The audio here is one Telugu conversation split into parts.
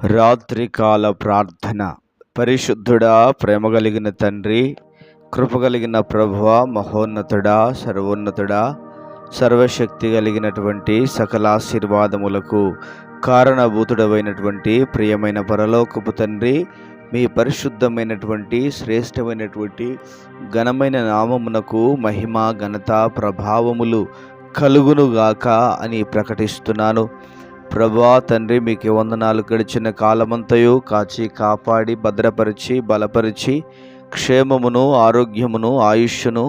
రాత్రికాల ప్రార్థన. పరిశుద్ధుడా, ప్రేమ కలిగిన తండ్రి, కృప కలిగిన ప్రభువా, మహోన్నతుడా, సర్వోన్నతుడా, సర్వశక్తి కలిగినటువంటి సకల ఆశీర్వాదములకు కారణభూతుడమైనటువంటి ప్రియమైన పరలోకపు తండ్రి, మీ పరిశుద్ధమైనటువంటి శ్రేష్టమైనటువంటి ఘనమైన నామమునకు మహిమ, ఘనత, ప్రభావములు కలుగునుగాక అని ప్రకటిస్తున్నాను. ప్రభా తండ్రి, మీకు వందనాలు. గడిచిన కాలమంతయు కాచి కాపాడి భద్రపరిచి బలపరిచి క్షేమమును, ఆరోగ్యమును, ఆయుష్ను,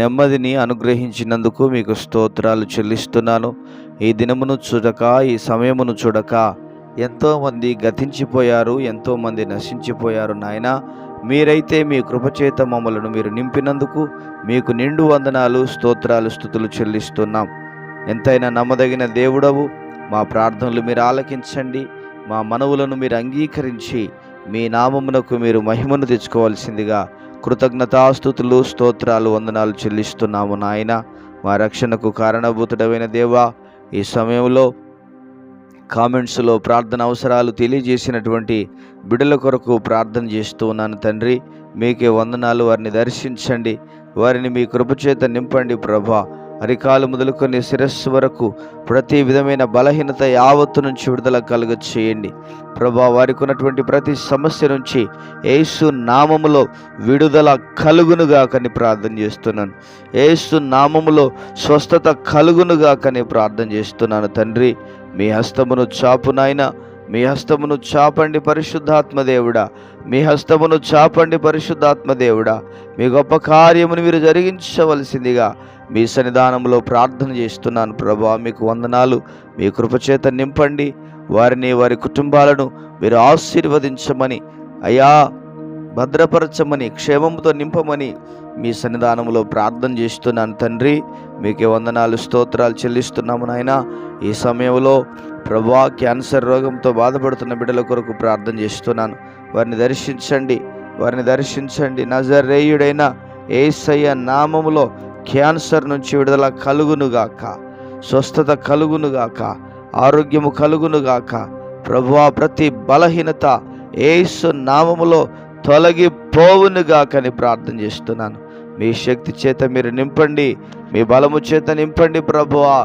నెమ్మదిని అనుగ్రహించినందుకు మీకు స్తోత్రాలు చెల్లిస్తున్నాను. ఈ దినమును చూడక, ఈ సమయమును చూడక ఎంతోమంది గతించిపోయారు, ఎంతోమంది నశించిపోయారు. నాయన, మీరైతే మీ కృపచేత మమ్మలను మీరు నింపినందుకు మీకు నిండు వందనాలు, స్తోత్రాలు, స్తుతులు చెల్లిస్తున్నాం. ఎంతైనా నమ్మదగిన దేవుడవు. మా ప్రార్థనలు మీరు ఆలకించండి. మా మనవులను మీరు అంగీకరించి మీ నామమునకు మీరు మహిమను తెచ్చుకోవాల్సిందిగా కృతజ్ఞతాస్తుతులు, స్తోత్రాలు, వందనాలు చెల్లిస్తున్నాము. నాయన, మా రక్షణకు కారణభూతుడమైన దేవా, ఈ సమయంలో కామెంట్స్లో ప్రార్థన అవసరాలు తెలియజేసినటువంటి బిడ్డల కొరకు ప్రార్థన చేస్తూ ఉన్నాను. తండ్రి, మీకే వందనాలు. వారిని దర్శించండి, వారిని మీ కృపచేత నింపండి. ప్రభా, అరికాలు మొదలుకొని శిరస్సు వరకు ప్రతి విధమైన బలహీనత యావత్తు నుంచి విడుదల కలుగ చేయండి. ప్రభా, వారికి ఉన్నటువంటి ప్రతి సమస్య నుంచి యేసు నామములో విడుదల కలుగునుగాకని ప్రార్థన చేస్తున్నాను. యేసు నామములో స్వస్థత కలుగునుగాకని ప్రార్థన చేస్తున్నాను. తండ్రి, మీ హస్తమును చాపు నాయన, మీ హస్తమును చాపండి పరిశుద్ధాత్మదేవుడా, మీ హస్తమును చాపండి పరిశుద్ధాత్మదేవుడా. మీ గొప్ప కార్యమును మీరు జరిగించవలసిందిగా మీ సన్నిధానంలో ప్రార్థన చేస్తున్నాను. ప్రభా, మీకు వందనాలు. మీ కృపచేత నింపండి. వారిని, వారి కుటుంబాలను మీరు ఆశీర్వదించమని, అయా భద్రపరచమని, క్షేమంతో నింపమని మీ సన్నిధానంలో ప్రార్థన చేస్తున్నాను. తండ్రి, మీకే వందనాలు, స్తోత్రాలు చెల్లిస్తున్నాము. నాయన, ఈ సమయంలో ప్రభా, క్యాన్సర్ రోగంతో బాధపడుతున్న బిడ్డల కొరకు ప్రార్థన చేస్తున్నాను. వారిని దర్శించండి, వారిని దర్శించండి. నజరేయుడైన యేసయ్య నామములో క్యాన్సర్ నుంచి విడుదల కలుగునుగాక, స్వస్థత కలుగునుగాక, ఆరోగ్యము కలుగునుగాక. ప్రభువా, ప్రతి బలహీనత యేసు నామములో తొలగిపోవునుగాకని ప్రార్థన చేస్తున్నాను. మీ శక్తి చేత మీరు నింపండి, మీ బలము చేత నింపండి. ప్రభువా,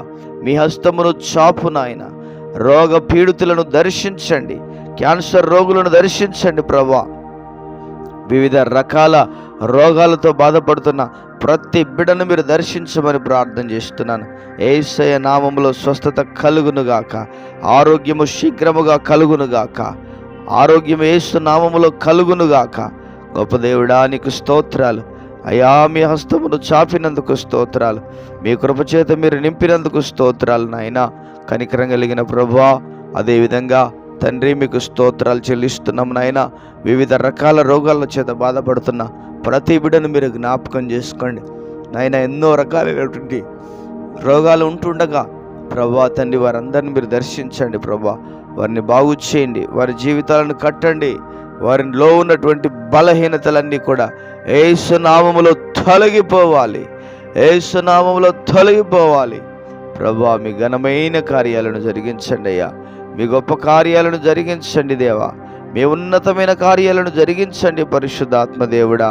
మీ హస్తమును చాపు నాయన. రోగ పీడితులను దర్శించండి, క్యాన్సర్ రోగులను దర్శించండి. ప్రభువా, వివిధ రకాల రోగాలతో బాధపడుతున్న ప్రతి బిడ్డను మీరు దర్శించమని ప్రార్థన చేస్తున్నాను. యేసయ్య నామములో స్వస్థత కలుగునుగాక, ఆరోగ్యము శీఘ్రముగా కలుగునుగాక, ఆరోగ్యము యేసు నామములో కలుగునుగాక. గొప్ప దేవుడా, నీకు స్తోత్రాలు. అయా, మీ హస్తమును చాపినందుకు స్తోత్రాలు, మీ కృపచేత మీరు నింపినందుకు స్తోత్రాలు. నాయన, కనికరం కలిగిన ప్రభువా, అదేవిధంగా తండ్రి, మీకు స్తోత్రాలు చెల్లిస్తున్నాం. నాయన, వివిధ రకాల రోగాల చేత బాధపడుతున్న ప్రతి బిడ్డను మీరు జ్ఞాపకం చేసుకోండి. నాయన, ఎన్నో రకాలైనటువంటి రోగాలు ఉంటుండగా ప్రభా తండ్రి, వారందరిని మీరు దర్శించండి. ప్రభా, వారిని బాగు చేయండి, వారి జీవితాలను కట్టండి. వారిలో ఉన్నటువంటి బలహీనతలన్నీ కూడా యేసు నామములో తొలగిపోవాలి, యేసు నామములో తొలగిపోవాలి. ప్రభా, మీ ఘనమైన కార్యాలను జరిగించండి అయ్యా, మీ గొప్ప కార్యాలను జరిగించండి దేవా, మీ ఉన్నతమైన కార్యాలను జరిగించండి పరిశుద్ధాత్మదేవుడా.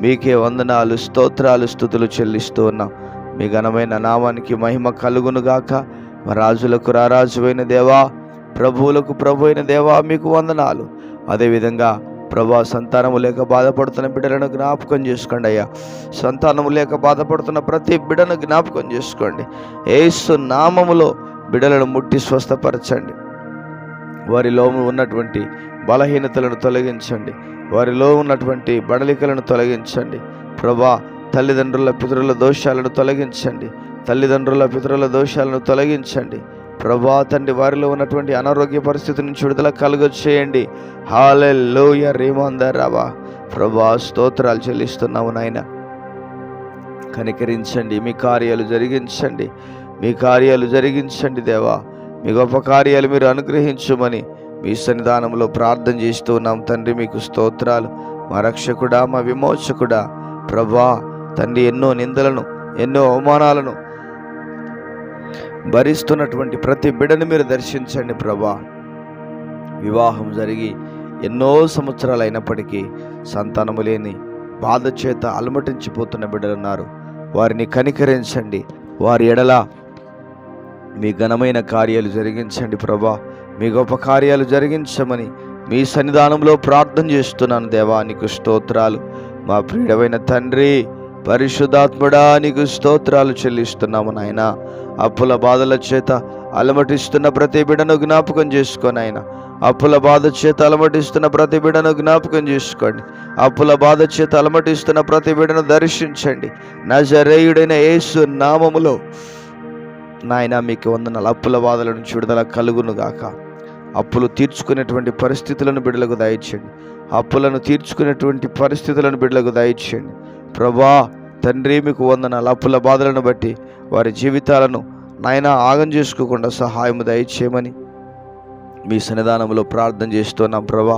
మీకే వందనాలు, స్తోత్రాలు, స్తుతులు చెల్లిస్తూ ఉన్నాం. మీ ఘనమైన నామానికి మహిమ కలుగునుగాక. మా రాజులకు రారాజువైన దేవా, ప్రభువులకు ప్రభు అయిన దేవా, మీకు వందనాలు. అదేవిధంగా ప్రభా, సంతానము లేక బాధపడుతున్న బిడ్డలను జ్ఞాపకం చేసుకోండి అయ్యా. సంతానము లేక బాధపడుతున్న ప్రతి బిడ్డను జ్ఞాపకం చేసుకోండి. యేసు నామములో బిడ్డలను ముట్టి స్వస్థపరచండి. వారిలో ఉన్నటువంటి బలహీనతలను తొలగించండి, వారిలో ఉన్నటువంటి బడలికలను తొలగించండి. ప్రభా, తల్లిదండ్రుల పితరుల దోషాలను తొలగించండి, తల్లిదండ్రుల పితరుల దోషాలను తొలగించండి. ప్రభా తండ్రి, వారిలో ఉన్నటువంటి అనారోగ్య పరిస్థితి నుంచి విడుదల కలుగ చేయండి. హల్లెలూయా, రేమందరావా. ప్రభా, స్తోత్రాలు చెల్లిస్తున్నాము. నాయన, కనికరించండి, మీ కార్యాలు జరిగించండి, మీ కార్యాలు జరిగించండి దేవా. మీ గొప్ప కార్యాలు మీరు అనుగ్రహించుమని మీ సన్నిధానంలో ప్రార్థన చేస్తూ ఉన్నాం. తండ్రి, మీకు స్తోత్రాలు. మా రక్షకుడా, మా విమోచకుడా, ప్రభా తండ్రి, ఎన్నో నిందలను, ఎన్నో అవమానాలను భరిస్తున్నటువంటి ప్రతి బిడ్డను మీరు దర్శించండి ప్రభా. వివాహం జరిగి ఎన్నో సంవత్సరాలు అయినప్పటికీ సంతానము లేని బాధ చేత అలమటించిపోతున్న బిడ్డలున్నారు. వారిని కనికరించండి. వారి ఎడల మీ ఘనమైన కార్యాలు జరిగించండి ప్రభా. మీ గొప్ప కార్యాలు జరిగించమని మీ సన్నిధానంలో ప్రార్థన చేస్తున్నాను దేవా. నీకు స్తోత్రాలు. మా ప్రియుడైన తండ్రి, పరిశుద్ధాత్ముడా, నీకు స్తోత్రాలు చెల్లిస్తున్నాము నాయన. అప్పుల బాధల చేత అలమటిస్తున్న ప్రతి బిడ్డను జ్ఞాపకం చేసుకోండి ఆయన. అప్పుల బాధ చేత అలమటిస్తున్న ప్రతి బిడ్డను జ్ఞాపకం చేసుకోండి. అప్పుల బాధ చేత అలమటిస్తున్న ప్రతి బిడ్డను దర్శించండి. నజరేయుడైన యేసు నామములో నాయన మీకు వందనాలు. అప్పుల బాధల నుంచి విడుదల కలుగును గాక. అప్పులు తీర్చుకునేటువంటి పరిస్థితులను బిడ్డలకు దయచేయండి. అప్పులను తీర్చుకునేటువంటి పరిస్థితులను బిడ్డలకు దయచేయండి ప్రభా. తండ్రి మీకు వందనాలు. అప్పుల బాధలను బట్టి వారి జీవితాలను నాయన ఆగం చేసుకోకుండా సహాయం దయచేయమని మీ సన్నిధానంలో ప్రార్థన చేస్తున్నాం ప్రభా.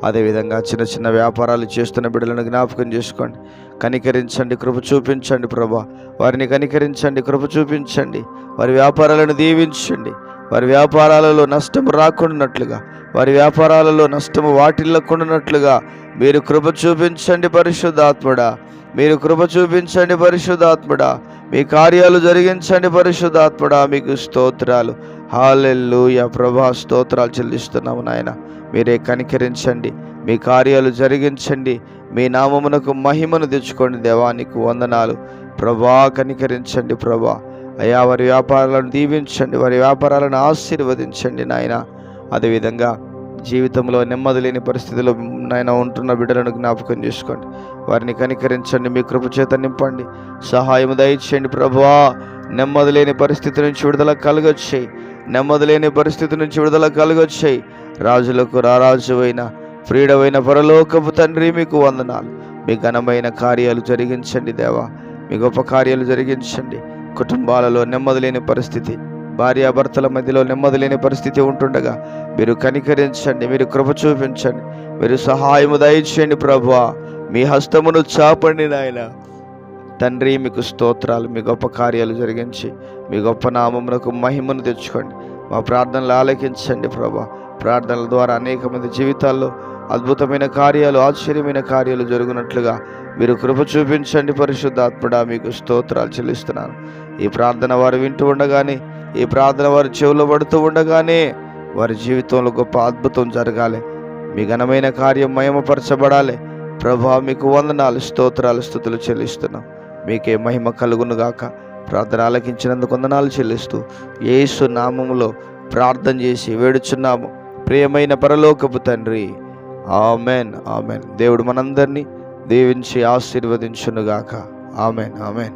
అదేవిధంగా చిన్న చిన్న వ్యాపారాలు చేస్తున్న బిడ్డలను జ్ఞాపకం చేసుకోండి. కనికరించండి, కృప చూపించండి ప్రభా. వారిని కనికరించండి, కృప చూపించండి. వారి వ్యాపారాలను దీవించండి. వారి వ్యాపారాలలో నష్టం రాకుండానట్లుగా, వారి వ్యాపారాలలో నష్టము వాటిల్లకుండానట్లుగా మీరు కృప చూపించండి పరిశుద్ధాత్ముడా. మీరు కృప చూపించండి పరిశుద్ధాత్ముడా. మీ కార్యాలు జరిగించండి పరిశుద్ధాత్ముడా. మీకు స్తోత్రాలు. హల్లెలూయా ప్రభా. స్తోత్రాలు చెల్లిస్తున్నాము నాయన. మీరే కనికరించండి, మీ కార్యాలు జరిగించండి. మీ నామమునకు మహిమను తెచ్చుకోండి దేవా. నీకు వందనాలు ప్రభా. కనికరించండి ప్రభా. అయ్యా, వారి వ్యాపారాలను దీవించండి, వారి వ్యాపారాలను ఆశీర్వదించండి నాయన. అదేవిధంగా జీవితంలో నెమ్మది లేని పరిస్థితుల్లో నాయన ఉంటున్న బిడ్డలను జ్ఞాపకం చేసుకోండి. వారిని కనికరించండి, మీ కృప చేత నింపండి, సహాయం దయచేయండి ప్రభువా. నెమ్మది లేని పరిస్థితి నుంచి విడుదల కలుగొచ్చాయి. నెమ్మది లేని పరిస్థితి నుంచి విడుదల కలుగొచ్చాయి. రాజులకు రారాజువైన ప్రియుడవైన పరలోకపు తండ్రి, మీకు వందనాలు. మీ ఘనమైన కార్యాలు జరిగించండి దేవా. మీ గొప్ప కార్యాలు జరిగించండి. కుటుంబాలలో నెమ్మది లేని పరిస్థితి, భార్యాభర్తల మధ్యలో నెమ్మది లేని పరిస్థితి ఉంటుండగా మీరు కనికరించండి, మీరు కృప చూపించండి, మీరు సహాయము దయచేయండి ప్రభువా. మీ హస్తమును చాపండి నాయన. తండ్రి మీకు స్తోత్రాలు. మీ గొప్ప కార్యాలు జరిగించి మీ గొప్ప నామమునకు మహిమను తెచ్చుకోండి. మా ప్రార్థనలు ఆలకించండి ప్రభా. ప్రార్థనల ద్వారా అనేక మంది జీవితాల్లో అద్భుతమైన కార్యాలు, ఆశ్చర్యమైన కార్యాలు జరుగునట్లుగా మీరు కృప చూపించండి పరిశుద్ధాత్ముడా. మీకు స్తోత్రాలు చెల్లిస్తున్నాను. ఈ ప్రార్థన వారు వింటూ ఉండగానే, ఈ ప్రార్థన వారు చెవులో పడుతూ ఉండగానే వారి జీవితంలో గొప్ప అద్భుతం జరగాలి. మీ ఘనమైన కార్యం మహిమపరచబడాలి ప్రభా. మీకు వందనాలు, స్తోత్రాలు, స్తుతులు చెల్లిస్తున్నాం. మీకే మహిమ కలుగును గాక. ప్రార్థన ఆలకించినందుకు వందనాలు చెల్లిస్తూ యేసు నామములో ప్రార్థన చేసి వేడుచున్నాము ప్రియమైన పరలోకపు తండ్రి. Amen, amen. దేవుడు మనందరినీ దీవించి ఆశీర్వదించునుగాక. Amen, amen.